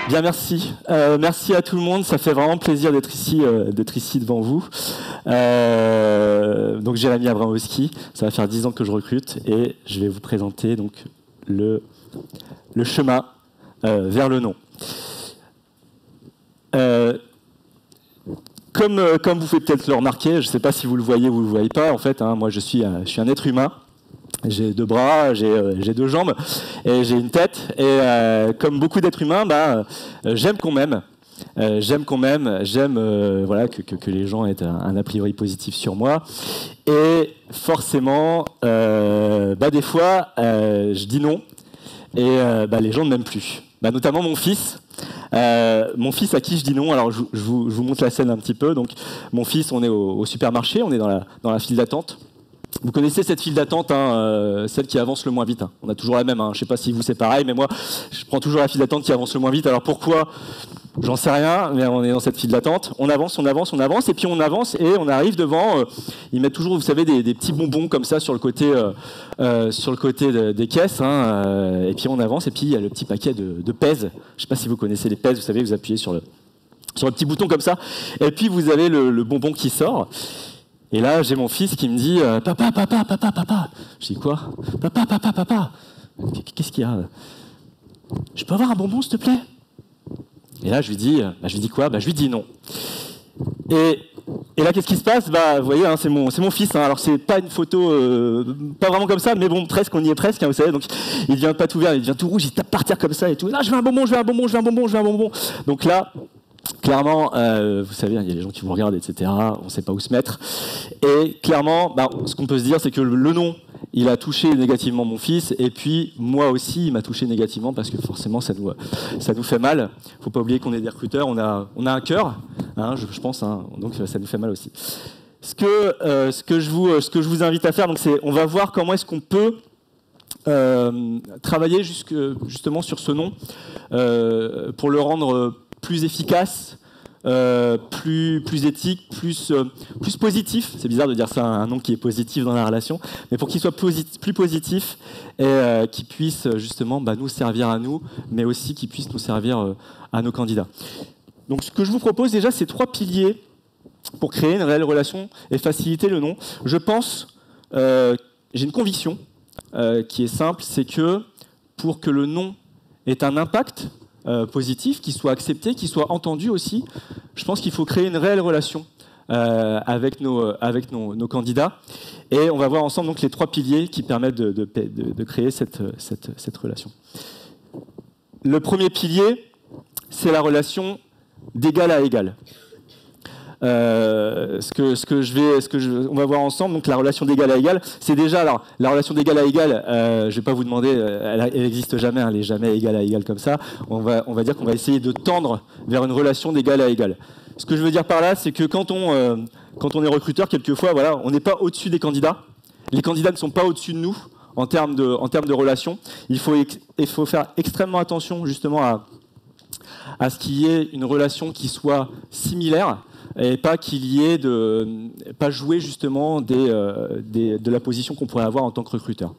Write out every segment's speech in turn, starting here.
Bien, merci. Merci à tout le monde. Ça fait vraiment plaisir d'être ici devant vous. Donc Jérémy Abramowski, ça va faire 10 ans que je recrute et je vais vous présenter donc le chemin vers le nom. Comme vous pouvez peut-être le remarquer, je ne sais pas si vous le voyez ou vous ne le voyez pas, en fait, moi je suis un être humain. J'ai 2 bras, j'ai 2 jambes et j'ai une tête. Et comme beaucoup d'êtres humains, j'aime qu'on m'aime. J'aime voilà, que les gens aient un a priori positif sur moi. Et forcément, des fois, je dis non et les gens ne m'aiment plus. Notamment mon fils. Mon fils à qui je dis non. Alors je vous montre la scène un petit peu. Donc mon fils, on est au supermarché, on est dans la file d'attente. Vous connaissez cette file d'attente, celle qui avance le moins vite. On a toujours la même. Je ne sais pas si vous c'est pareil, mais moi, je prends toujours la file d'attente qui avance le moins vite. Alors pourquoi? J'en sais rien, mais on est dans cette file d'attente. On avance, et puis on avance et on arrive devant. Ils mettent toujours, vous savez, des petits bonbons comme ça sur le côté des caisses. Et puis on avance, et puis il y a le petit paquet de pèse. Je ne sais pas si vous connaissez les pèses. Vous savez, vous appuyez sur le petit bouton comme ça, et puis vous avez le bonbon qui sort. Et là, j'ai mon fils qui me dit « Papa, papa, papa, papa ». Je dis « Quoi ? Papa, papa, papa ». Qu'est-ce qu'il y a ? Je peux avoir un bonbon, s'il te plaît ? Et là, je lui dis quoi ? Je lui dis non. Et là, qu'est-ce qui se passe ? Vous voyez, c'est mon fils. Alors, c'est pas une photo, pas vraiment comme ça, mais bon, presque, on y est presque, vous savez. Donc, il devient pas tout vert, il devient tout rouge, il tape par terre comme ça et tout. « Non, je veux un bonbon, je veux un bonbon, je veux un bonbon, je veux un bonbon ». Donc là... Clairement, vous savez, il y a les gens qui vous regardent, etc. On ne sait pas où se mettre. Et clairement, ce qu'on peut se dire, c'est que le nom, il a touché négativement mon fils. Et puis, moi aussi, il m'a touché négativement parce que forcément, ça nous fait mal. Il ne faut pas oublier qu'on est des recruteurs. On a un cœur, je pense. Donc, ça nous fait mal aussi. Ce que je vous invite à faire, donc, c'est on va voir comment est-ce qu'on peut travailler justement sur ce nom pour le rendre plus efficace, plus éthique, plus positif. C'est bizarre de dire ça, un nom qui est positif dans la relation, mais pour qu'il soit plus positif et qu'il puisse justement nous servir à nous, mais aussi qu'il puisse nous servir à nos candidats. Donc ce que je vous propose déjà, c'est 3 piliers pour créer une réelle relation et faciliter le nom. Je pense, j'ai une conviction qui est simple, c'est que pour que le nom ait un impact positif, qui soit accepté, qui soit entendu aussi. Je pense qu'il faut créer une réelle relation avec nos candidats. Et on va voir ensemble donc les 3 piliers qui permettent de créer cette relation. Le premier pilier, c'est la relation d'égal à égal. On va voir ensemble, donc la relation d'égal à égal, c'est déjà alors la relation d'égal à égal. Je ne vais pas vous demander, elle n'existe jamais, elle n'est jamais égal à égal comme ça. On va dire qu'on va essayer de tendre vers une relation d'égal à égal. Ce que je veux dire par là, c'est que quand on est recruteur, quelquefois, voilà, on n'est pas au-dessus des candidats. Les candidats ne sont pas au-dessus de nous en termes de relation. Il faut faire extrêmement attention justement à ce qu'il y ait une relation qui soit similaire. Et pas qu'il y ait pas jouer justement de la position qu'on pourrait avoir en tant que recruteur.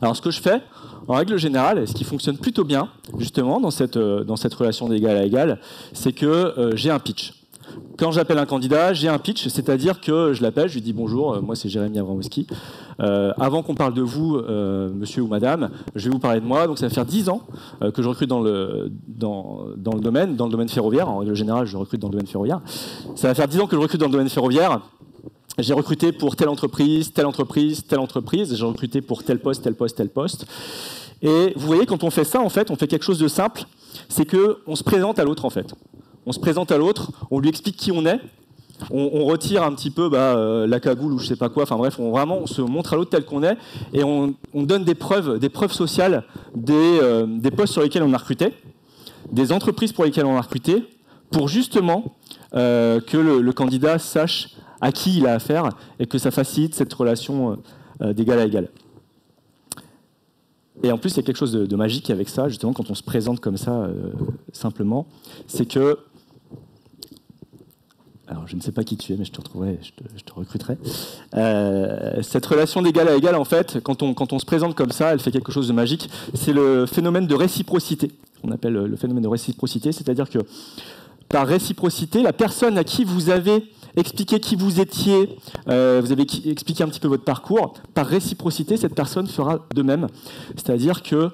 Alors ce que je fais, en règle générale, et ce qui fonctionne plutôt bien justement dans cette relation d'égal à égal, c'est que j'ai un pitch. Quand j'appelle un candidat, j'ai un pitch, c'est-à-dire que je l'appelle, je lui dis bonjour, moi c'est Jérémy Abramowski. Avant qu'on parle de vous, monsieur ou madame, je vais vous parler de moi. Donc ça va faire 10 ans que je recrute dans le domaine ferroviaire. En règle générale, je recrute dans le domaine ferroviaire. Ça va faire 10 ans que je recrute dans le domaine ferroviaire. J'ai recruté pour telle entreprise, telle entreprise, telle entreprise. J'ai recruté pour tel poste, tel poste, tel poste. Et vous voyez, quand on fait ça, en fait, on fait quelque chose de simple. C'est qu'on se présente à l'autre, en fait. On se présente à l'autre, on lui explique qui on est, on retire un petit peu la cagoule ou je sais pas quoi, enfin bref, on se montre à l'autre tel qu'on est et on donne des preuves sociales des postes sur lesquels on a recruté, des entreprises pour lesquelles on a recruté, pour justement que le candidat sache à qui il a affaire et que ça facilite cette relation d'égal à égal. Et en plus, il y a quelque chose de magique avec ça, justement, quand on se présente comme ça, simplement, c'est que alors je ne sais pas qui tu es, mais je te retrouverai, je te recruterai. Cette relation d'égal à égal, en fait, quand on se présente comme ça, elle fait quelque chose de magique. C'est le phénomène de réciprocité. On appelle le phénomène de réciprocité, c'est-à-dire que par réciprocité, la personne à qui vous avez expliqué qui vous étiez, vous avez expliqué un petit peu votre parcours, par réciprocité, cette personne fera de même. C'est-à-dire qu'elle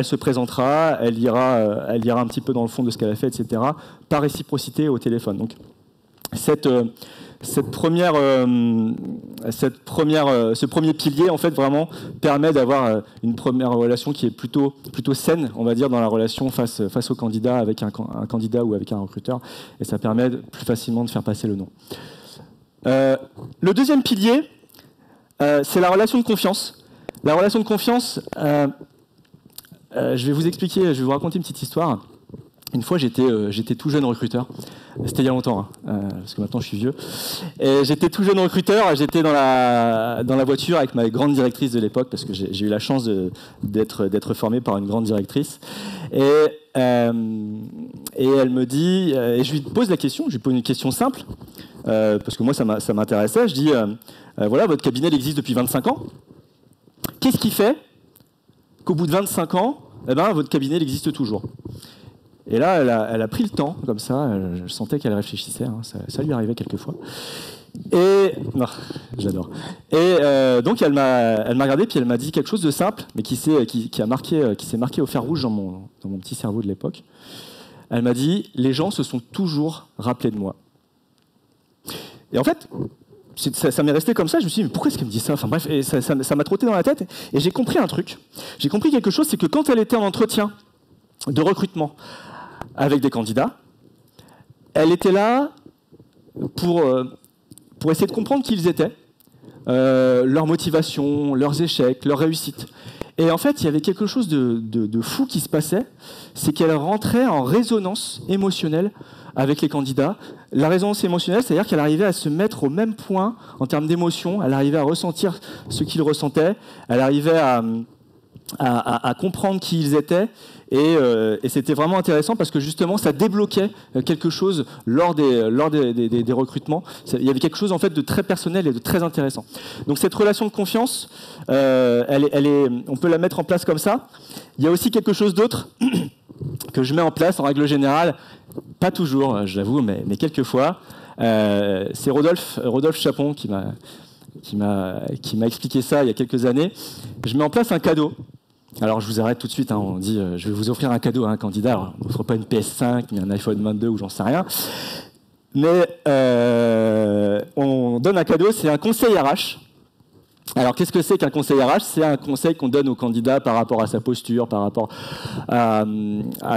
se présentera, elle ira un petit peu dans le fond de ce qu'elle a fait, etc., par réciprocité au téléphone. Donc, ce premier pilier, en fait, vraiment permet d'avoir une première relation qui est plutôt saine, on va dire, dans la relation face au candidat, avec un candidat ou avec un recruteur, et ça permet plus facilement de faire passer le nom. Le deuxième pilier, c'est la relation de confiance. La relation de confiance, je vais vous expliquer, je vais vous raconter une petite histoire. Une fois, j'étais tout jeune recruteur. C'était il y a longtemps, parce que maintenant je suis vieux. Et j'étais tout jeune recruteur. J'étais dans la voiture avec ma grande directrice de l'époque, parce que j'ai eu la chance d'être formé par une grande directrice. Et elle me dit, et je lui pose la question, je lui pose une question simple, parce que moi ça m'intéressait. Je dis, voilà, votre cabinet il existe depuis 25 ans. Qu'est-ce qui fait qu'au bout de 25 ans, votre cabinet il existe toujours ? Et là, elle a pris le temps, comme ça, je sentais qu'elle réfléchissait, hein, ça lui arrivait quelquefois. Et, non, j'adore. Et donc, elle m'a regardé, puis elle m'a dit quelque chose de simple, mais qui s'est marqué au fer rouge dans mon petit cerveau de l'époque. Elle m'a dit, les gens se sont toujours rappelés de moi. Et en fait, ça m'est resté comme ça, je me suis dit, mais pourquoi est-ce qu'elle me dit ça ? Enfin bref, et ça m'a trotté dans la tête, et j'ai compris un truc. J'ai compris quelque chose, c'est que quand elle était en entretien de recrutement avec des candidats, elle était là pour essayer de comprendre qui ils étaient, leur motivation, leurs échecs, leurs réussites. Et en fait, il y avait quelque chose de fou qui se passait, c'est qu'elle rentrait en résonance émotionnelle avec les candidats. La résonance émotionnelle, c'est-à-dire qu'elle arrivait à se mettre au même point en termes d'émotion, elle arrivait à ressentir ce qu'ils ressentaient, elle arrivait à comprendre qui ils étaient, et c'était vraiment intéressant parce que justement ça débloquait quelque chose lors des recrutements. Il y avait quelque chose en fait de très personnel et de très intéressant. Donc cette relation de confiance, on peut la mettre en place comme ça. Il y a aussi quelque chose d'autre que je mets en place en règle générale, pas toujours, j'avoue, mais quelquefois. C'est Rodolphe Chapon qui m'a expliqué ça il y a quelques années. Je mets en place un cadeau. Alors je vous arrête tout de suite, hein, on dit je vais vous offrir un cadeau à un candidat. Alors, on n'offre pas une PS5 ni un iPhone 22 ou j'en sais rien. Mais on donne un cadeau, c'est un conseil RH. Alors qu'est-ce que c'est qu'un conseil RH ? C'est un conseil qu'on donne au candidat par rapport à sa posture, par rapport à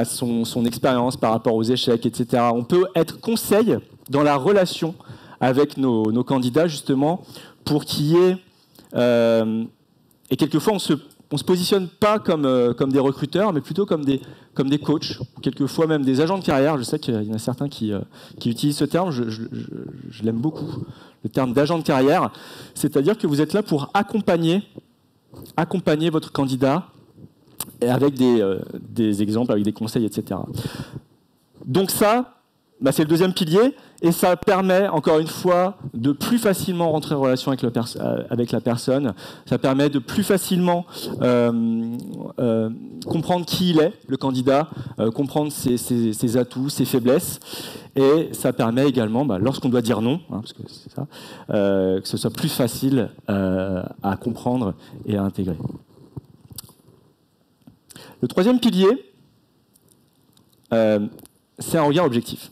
son expérience, par rapport aux échecs, etc. On peut être conseil dans la relation avec nos candidats justement pour qu'il y ait... et quelquefois on se positionne pas comme des recruteurs, mais plutôt comme des coachs, quelquefois même des agents de carrière. Je sais qu'il y en a certains qui utilisent ce terme, je l'aime beaucoup, le terme d'agent de carrière. C'est-à-dire que vous êtes là pour accompagner votre candidat avec des exemples, avec des conseils, etc. Donc ça, c'est le deuxième pilier, et ça permet, encore une fois, de plus facilement rentrer en relation avec la personne. Ça permet de plus facilement comprendre qui il est, le candidat, comprendre ses atouts, ses faiblesses. Et ça permet également, lorsqu'on doit dire non, hein, parce que c'est ça, que ce soit plus facile à comprendre et à intégrer. Le troisième pilier, c'est un regard objectif.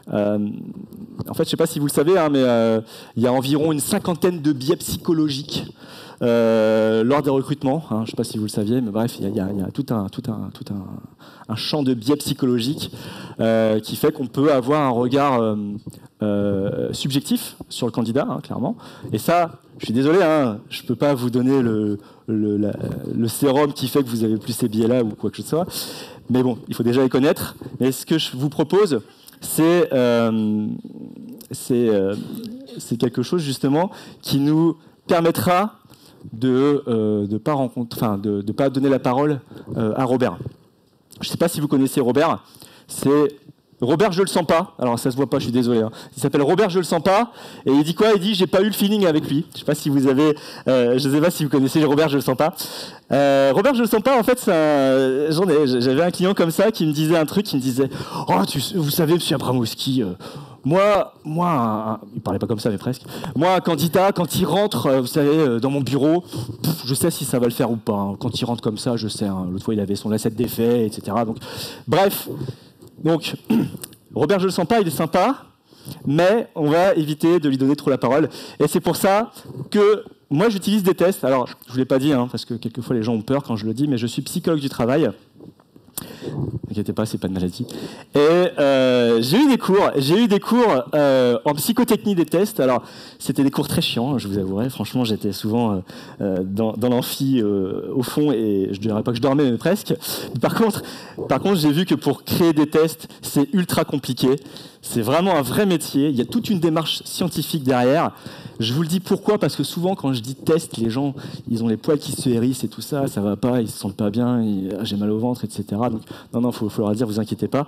En fait, je ne sais pas si vous le savez, hein, mais il y a environ une 50aine de biais psychologiques lors des recrutements. Hein, je ne sais pas si vous le saviez, mais bref, il y a tout un champ de biais psychologiques qui fait qu'on peut avoir un regard subjectif sur le candidat, hein, clairement. Et ça, je suis désolé, hein, je ne peux pas vous donner le sérum qui fait que vous avez plus ces biais-là ou quoi que ce soit. Mais bon, il faut déjà les connaître. Et ce que je vous propose, c'est quelque chose justement qui nous permettra de pas donner la parole à Robert. Je ne sais pas si vous connaissez Robert. Robert, je le sens pas. Alors ça se voit pas, je suis désolé. Hein. Il s'appelle Robert, je le sens pas. Et il dit quoi? Il dit j'ai pas eu le feeling avec lui. Je sais pas si vous avez, je sais pas si vous connaissez Robert, je le sens pas. Robert, je le sens pas. En fait, j'avais un client comme ça qui me disait un truc, qui me disait oh vous savez, Monsieur Abramowski. Moi, il parlait pas comme ça, mais presque. Moi, un candidat, quand il rentre, vous savez, dans mon bureau, je sais si ça va le faire ou pas. Hein. Quand il rentre comme ça, je sais. Hein. L'autre fois, il avait son lacet d'effet, etc. Donc, bref. Donc, Robert, je le sens pas, il est sympa, mais on va éviter de lui donner trop la parole. Et c'est pour ça que moi, j'utilise des tests. Alors, je vous l'ai pas dit, hein, parce que quelquefois les gens ont peur quand je le dis, mais je suis psychologue du travail. N'inquiétez pas, c'est pas de maladie. Et j'ai eu des cours en psychotechnie des tests. Alors, c'était des cours très chiants, je vous avouerai. Franchement, j'étais souvent dans l'amphi au fond et je dirais pas que je dormais, mais presque. Par contre, j'ai vu que pour créer des tests, c'est ultra compliqué. C'est vraiment un vrai métier. Il y a toute une démarche scientifique derrière. Je vous le dis pourquoi, parce que souvent quand je dis test, les gens ils ont les poils qui se hérissent et tout ça, ça va pas, ils se sentent pas bien, j'ai mal au ventre, etc. Donc non, faut leur dire, vous inquiétez pas.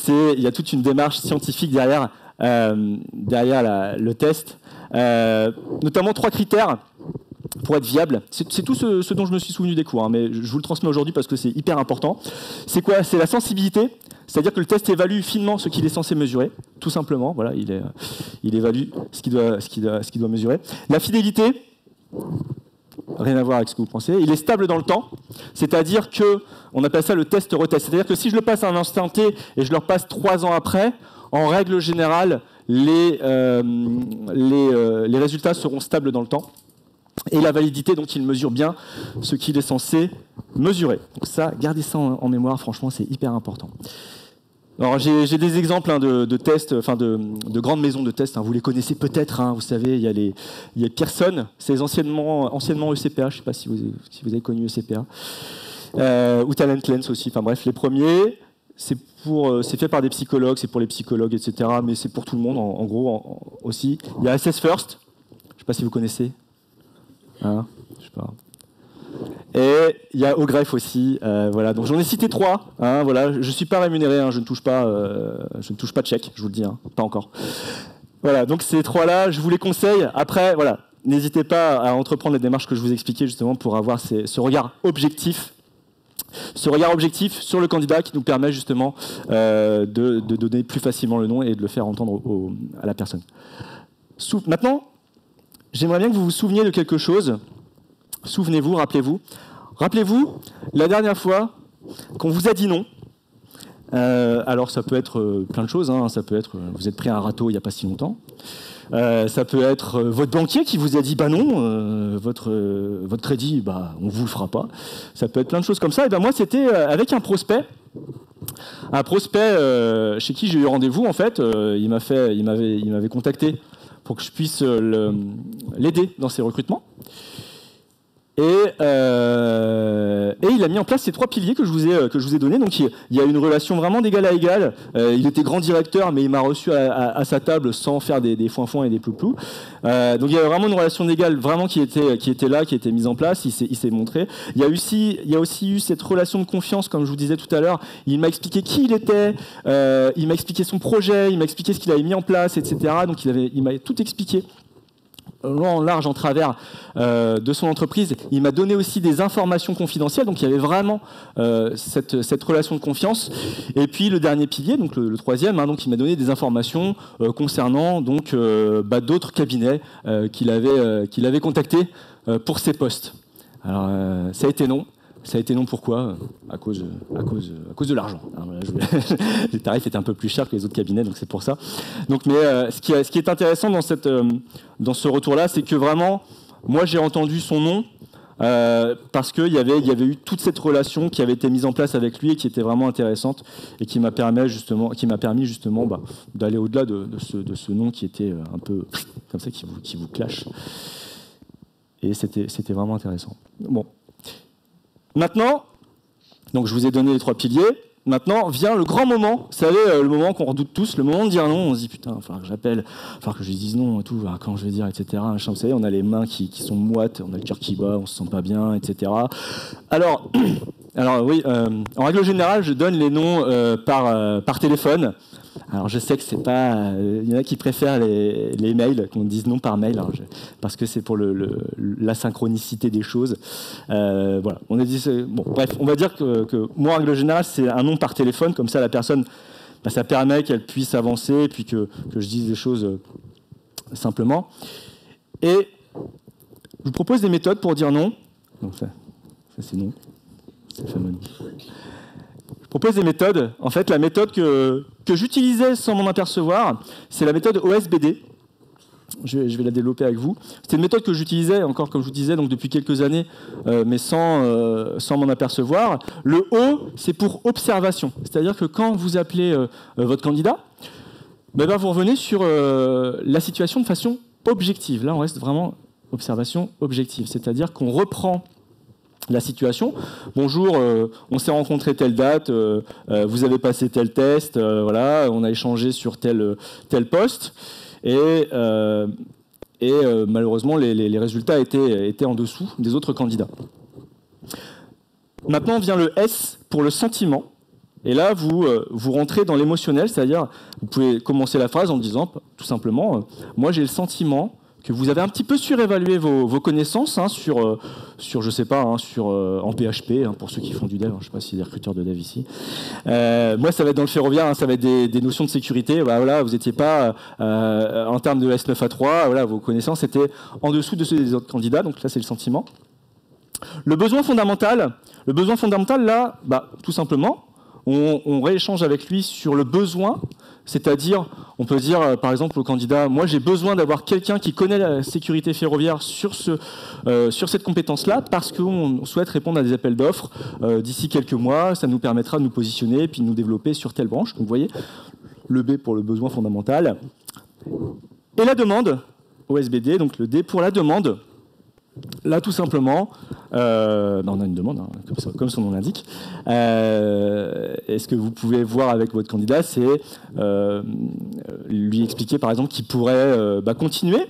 Il y a toute une démarche scientifique derrière le test, notamment 3 critères pour être viable. C'est tout ce dont je me suis souvenu des cours, hein, mais je vous le transmets aujourd'hui parce que c'est hyper important. C'est quoi? C'est la sensibilité. C'est-à-dire que le test évalue finement ce qu'il est censé mesurer, tout simplement. Voilà, il évalue ce qu'il doit mesurer. La fidélité, rien à voir avec ce que vous pensez. Il est stable dans le temps, c'est-à-dire qu'on appelle ça le test-retest. C'est-à-dire que si je le passe à un instant T et je le repasse 3 ans après, en règle générale, les résultats seront stables dans le temps. Et la validité, donc il mesure bien ce qu'il est censé mesurer. Donc ça, gardez ça en mémoire, franchement, c'est hyper important. Alors j'ai des exemples hein, de tests, enfin de grandes maisons de tests. Hein, vous les connaissez peut-être. Hein, vous savez, il y a Pearson, c'est anciennement ECPA. Je ne sais pas si vous avez connu ECPA. Ou Talent Lens aussi. Enfin bref, les premiers, c'est fait par des psychologues, c'est pour les psychologues, etc. Mais c'est pour tout le monde en gros aussi. Il y a Assess First. Je ne sais pas si vous connaissez. Hein, je sais pas. Et il y a Ogref aussi, voilà. Donc j'en ai cité 3. Hein, voilà. Je suis pas rémunéré, hein, je ne touche pas de chèque, je vous le dis, hein, pas encore. Voilà. Donc ces 3-là, je vous les conseille. Après, voilà, n'hésitez pas à entreprendre les démarches que je vous expliquais justement pour avoir ce regard objectif. Ce regard objectif sur le candidat qui nous permet justement de donner plus facilement le nom et de le faire entendre à la personne. Maintenant, j'aimerais bien que vous vous souveniez de quelque chose. Souvenez-vous, rappelez-vous. Rappelez-vous, la dernière fois qu'on vous a dit non. Alors ça peut être plein de choses. Hein. Ça peut être, vous êtes pris à un râteau il n'y a pas si longtemps. Ça peut être votre banquier qui vous a dit bah non, votre crédit, bah on vous le fera pas. Ça peut être plein de choses comme ça. Et ben moi c'était avec un prospect. Un prospect chez qui j'ai eu rendez-vous en fait. Il m'avait contacté pour que je puisse l'aider dans ses recrutements. Et il a mis en place ces 3 piliers que je vous ai donnés. Donc il y a une relation vraiment d'égal à égal. Il était grand directeur, mais il m'a reçu à sa table sans faire des foin-foin et des plou-plou. Donc il y a vraiment une relation d'égal vraiment qui était là, qui était mise en place. Il s'est montré. Il y a aussi eu cette relation de confiance, comme je vous disais tout à l'heure. Il m'a expliqué qui il était, il m'a expliqué son projet, il m'a expliqué ce qu'il avait mis en place, etc. Donc il m'a tout expliqué. En large, en travers de son entreprise. Il m'a donné aussi des informations confidentielles, donc il y avait vraiment cette relation de confiance. Et puis le dernier pilier, donc le 3e, hein, donc il m'a donné des informations concernant donc d'autres cabinets qu'il avait contactés pour ces postes. Alors ça a été non. Ça a été non, pourquoi ? À cause de l'argent. Les tarifs étaient un peu plus chers que les autres cabinets, donc c'est pour ça. Donc, mais ce qui est intéressant dans ce retour-là, c'est que vraiment, moi j'ai entendu son nom parce qu'il y avait eu toute cette relation qui avait été mise en place avec lui et qui était vraiment intéressante et qui m'a permis justement d'aller au-delà de ce nom qui était un peu comme ça, qui vous clash. Et c'était vraiment intéressant. Bon. Maintenant, donc je vous ai donné les 3 piliers. Maintenant vient le grand moment, vous savez, le moment qu'on redoute tous, le moment de dire non. On se dit putain, il va falloir que j'appelle, il va falloir que je lui dise non et tout, quand je vais dire, etc. Vous savez, on a les mains qui sont moites, on a le cœur qui bat, on se sent pas bien, etc. Alors, Alors oui, en règle générale, je donne les noms par téléphone. Alors je sais que c'est pas, il y en a qui préfèrent les mails, qu'on dise non par mail, parce que c'est pour la synchronicité des choses. Voilà, on a dit, bon, bref, on va dire que moi en règle générale c'est un nom par téléphone, comme ça la personne, bah, ça permet qu'elle puisse avancer, et puis que je dise des choses simplement. Et je vous propose des méthodes pour dire non. Donc ça c'est non. C'est fameux. Je propose des méthodes. En fait, la méthode que j'utilisais sans m'en apercevoir, c'est la méthode OSBD. Je vais la développer avec vous. C'était une méthode que j'utilisais, encore comme je vous disais, donc depuis quelques années, mais sans m'en apercevoir. Le O, c'est pour observation. C'est-à-dire que quand vous appelez votre candidat, ben, vous revenez sur la situation de façon objective. Là, on reste vraiment observation objective. C'est-à-dire qu'on reprend la situation. Bonjour, on s'est rencontrés telle date, vous avez passé tel test, voilà, on a échangé sur tel poste, et malheureusement les résultats étaient en dessous des autres candidats. Maintenant vient le S pour le sentiment, et là vous rentrez dans l'émotionnel, c'est-à-dire vous pouvez commencer la phrase en disant tout simplement moi j'ai le sentiment que vous avez un petit peu surévalué vos connaissances sur je sais pas, en PHP, pour ceux qui font du dev, je sais pas s'il y a des recruteurs de dev ici. Moi, ça va être dans le ferroviaire, ça va être des notions de sécurité. Voilà, vous n'étiez pas, en termes de S9A3, voilà, vos connaissances étaient en dessous de ceux des autres candidats, donc là, c'est le sentiment. Le besoin fondamental, là, tout simplement, on rééchange avec lui sur le besoin, c'est-à-dire, on peut dire par exemple au candidat, moi j'ai besoin d'avoir quelqu'un qui connaît la sécurité ferroviaire sur cette compétence-là, parce qu'on souhaite répondre à des appels d'offres d'ici quelques mois, ça nous permettra de nous positionner et puis de nous développer sur telle branche. Donc vous voyez, le B pour le besoin fondamental. Et la demande, OSBD, donc le D pour la demande. Là, tout simplement, on a une demande, comme son nom l'indique. Et ce que vous pouvez voir avec votre candidat, c'est lui expliquer, par exemple, qu'il pourrait continuer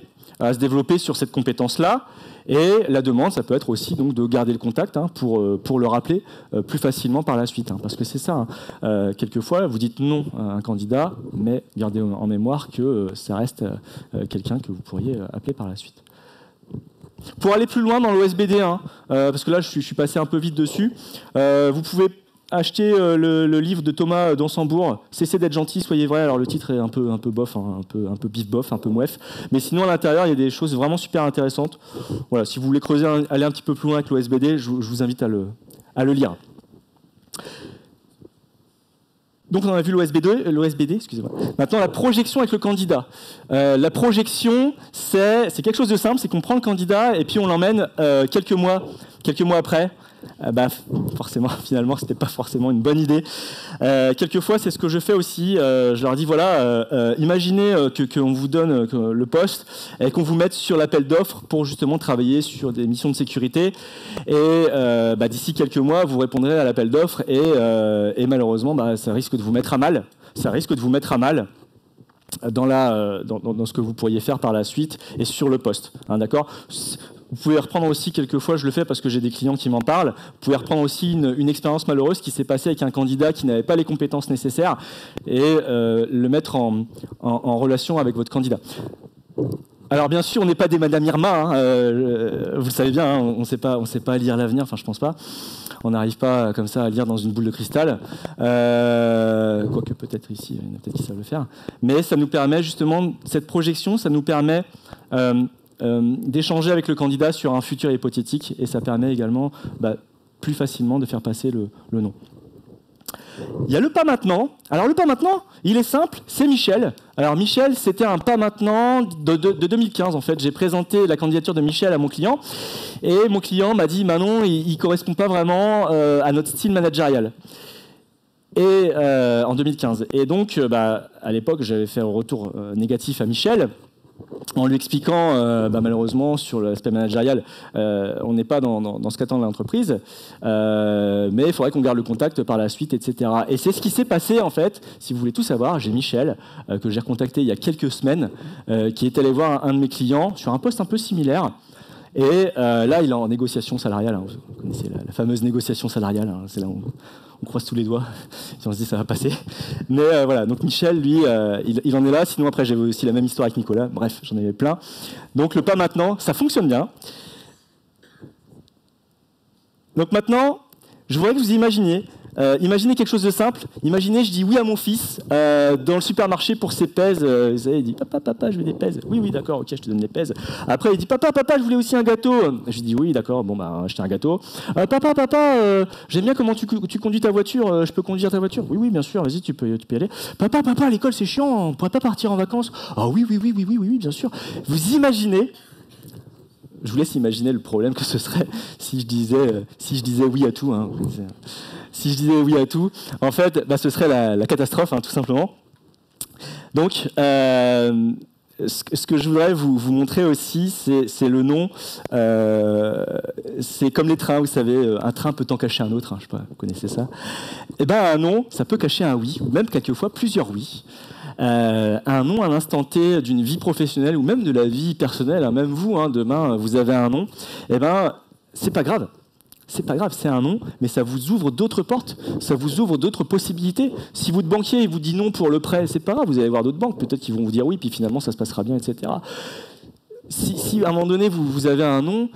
à se développer sur cette compétence-là. Et la demande, ça peut être aussi donc, de garder le contact pour le rappeler plus facilement par la suite. Parce que c'est ça, quelquefois, vous dites non à un candidat, mais gardez en mémoire que ça reste quelqu'un que vous pourriez appeler par la suite. Pour aller plus loin dans l'OSBD, parce que là je suis passé un peu vite dessus, vous pouvez acheter le livre de Thomas d'Ansembourg, Cessez d'être gentil, soyez vrai. Alors le titre est un peu bof, un peu bif bof, un peu mouef, mais sinon à l'intérieur il y a des choses vraiment super intéressantes. Voilà, si vous voulez creuser, aller un petit peu plus loin avec l'OSBD, je vous invite à le lire. Donc on a vu l'OSBD, excusez-moi. Maintenant la projection avec le candidat. La projection, c'est quelque chose de simple, c'est qu'on prend le candidat et puis on l'emmène quelques mois après. Forcément, finalement, c'était pas forcément une bonne idée. Quelquefois, c'est ce que je fais aussi. Je leur dis voilà, imaginez qu'on vous donne le poste et qu'on vous mette sur l'appel d'offres pour justement travailler sur des missions de sécurité. Et d'ici quelques mois, vous répondrez à l'appel d'offres et malheureusement, ça risque de vous mettre à mal. Ça risque de vous mettre à mal dans ce que vous pourriez faire par la suite et sur le poste. D'accord ? Vous pouvez reprendre aussi, quelquefois, je le fais parce que j'ai des clients qui m'en parlent, vous pouvez reprendre aussi une expérience malheureuse qui s'est passée avec un candidat qui n'avait pas les compétences nécessaires et le mettre en relation avec votre candidat. Alors bien sûr, on n'est pas des Madame Irma, vous le savez bien, on ne sait pas lire l'avenir, enfin je pense pas. On n'arrive pas comme ça à lire dans une boule de cristal, quoique peut-être ici, il y en a peut-être qui savent le faire. Mais ça nous permet justement, cette projection, ça nous permet d'échanger avec le candidat sur un futur hypothétique et ça permet également plus facilement de faire passer le nom. Il y a le pas maintenant. Alors le pas maintenant, il est simple, c'est Michel. Alors Michel, c'était un pas maintenant de 2015 en fait. J'ai présenté la candidature de Michel à mon client et mon client m'a dit Manon, il correspond pas vraiment à notre style managérial. Et en 2015. Et donc à l'époque, j'avais fait un retour négatif à Michel. En lui expliquant, malheureusement, sur l'aspect managérial, on n'est pas dans ce qu'attend l'entreprise, mais il faudrait qu'on garde le contact par la suite, etc. Et c'est ce qui s'est passé, en fait. Si vous voulez tout savoir, j'ai Michel, que j'ai recontacté il y a quelques semaines, qui est allé voir un de mes clients sur un poste un peu similaire. Et là, il est en négociation salariale. Hein. Vous connaissez la fameuse négociation salariale. Hein. C'est là où on croise tous les doigts et on se dit ça va passer. Mais voilà, donc Michel, lui, il en est là. Sinon, après, j'avais aussi la même histoire avec Nicolas. Bref, j'en avais plein. Donc le pas maintenant, ça fonctionne bien. Donc maintenant, je voudrais que vous imaginiez. Imaginez quelque chose de simple. Imaginez, je dis oui à mon fils dans le supermarché pour ses pèses. Il dit papa, je veux des pèses. Oui, d'accord, ok, je te donne les pèses. Après, il dit papa, je voulais aussi un gâteau. Je lui dis oui, d'accord, bon bah acheter un gâteau. Papa, j'aime bien comment tu conduis ta voiture. Je peux conduire ta voiture? Oui, bien sûr, vas-y, tu peux y aller. Papa, à l'école c'est chiant, on pourrait pas partir en vacances? Ah oui, bien sûr. Vous imaginez? Je vous laisse imaginer le problème que ce serait si je disais oui à tout. Hein. Si je disais oui à tout, en fait, ce serait la catastrophe, hein, tout simplement. Donc, ce que je voudrais vous montrer aussi, c'est le nom. C'est comme les trains, vous savez, un train peut en cacher un autre. Hein, je sais pas, vous connaissez ça. Eh ben, un nom, ça peut cacher un oui, ou même quelquefois plusieurs oui. Un nom à l'instant T d'une vie professionnelle ou même de la vie personnelle, hein, même vous, hein, demain, vous avez un nom, eh ben, c'est pas grave. C'est pas grave, c'est un nom, mais ça vous ouvre d'autres portes, ça vous ouvre d'autres possibilités. Si votre banquier vous dit non pour le prêt, c'est pas grave, vous allez voir d'autres banques, peut-être qu'ils vont vous dire oui, puis finalement ça se passera bien, etc. Si à un moment donné vous avez un nom,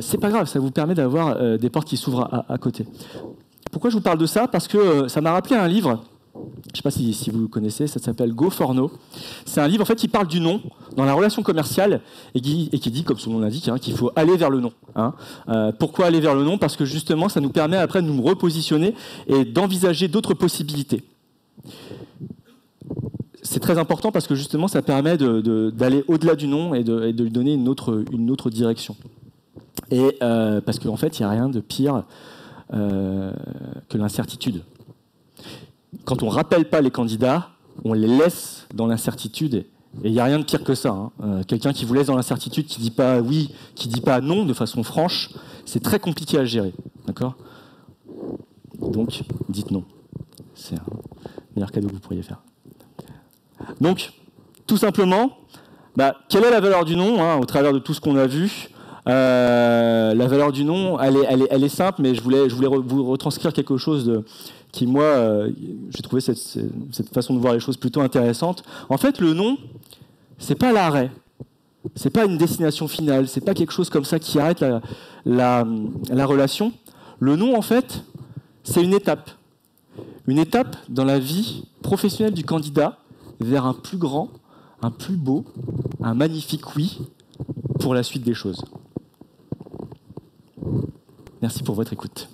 c'est pas grave, ça vous permet d'avoir des portes qui s'ouvrent à côté. Pourquoi je vous parle de ça? Parce que ça m'a rappelé un livre. Je ne sais pas si vous le connaissez, ça s'appelle Go for No. C'est un livre en fait, qui parle du non dans la relation commerciale et qui dit, comme son nom l'indique, hein, qu'il faut aller vers le non. Hein. Pourquoi aller vers le non? Parce que justement, ça nous permet après de nous repositionner et d'envisager d'autres possibilités. C'est très important parce que justement, ça permet d'aller au-delà du non et de lui donner une autre direction. Et parce qu'en fait, il n'y a rien de pire que l'incertitude. Quand on ne rappelle pas les candidats, on les laisse dans l'incertitude. Et il n'y a rien de pire que ça. Hein. Quelqu'un qui vous laisse dans l'incertitude, qui ne dit pas oui, qui ne dit pas non de façon franche, c'est très compliqué à gérer. D'accord ? Donc, dites non. C'est un meilleur cadeau que vous pourriez faire. Donc, tout simplement, quelle est la valeur du non, hein, au travers de tout ce qu'on a vu? La valeur du non, elle est simple, mais je voulais vous retranscrire quelque chose qui, moi, j'ai trouvé cette façon de voir les choses plutôt intéressante. En fait, le non, c'est pas l'arrêt, c'est pas une destination finale, c'est pas quelque chose comme ça qui arrête la relation. Le non, en fait, c'est une étape dans la vie professionnelle du candidat vers un plus grand, un plus beau, un magnifique oui pour la suite des choses. Merci pour votre écoute.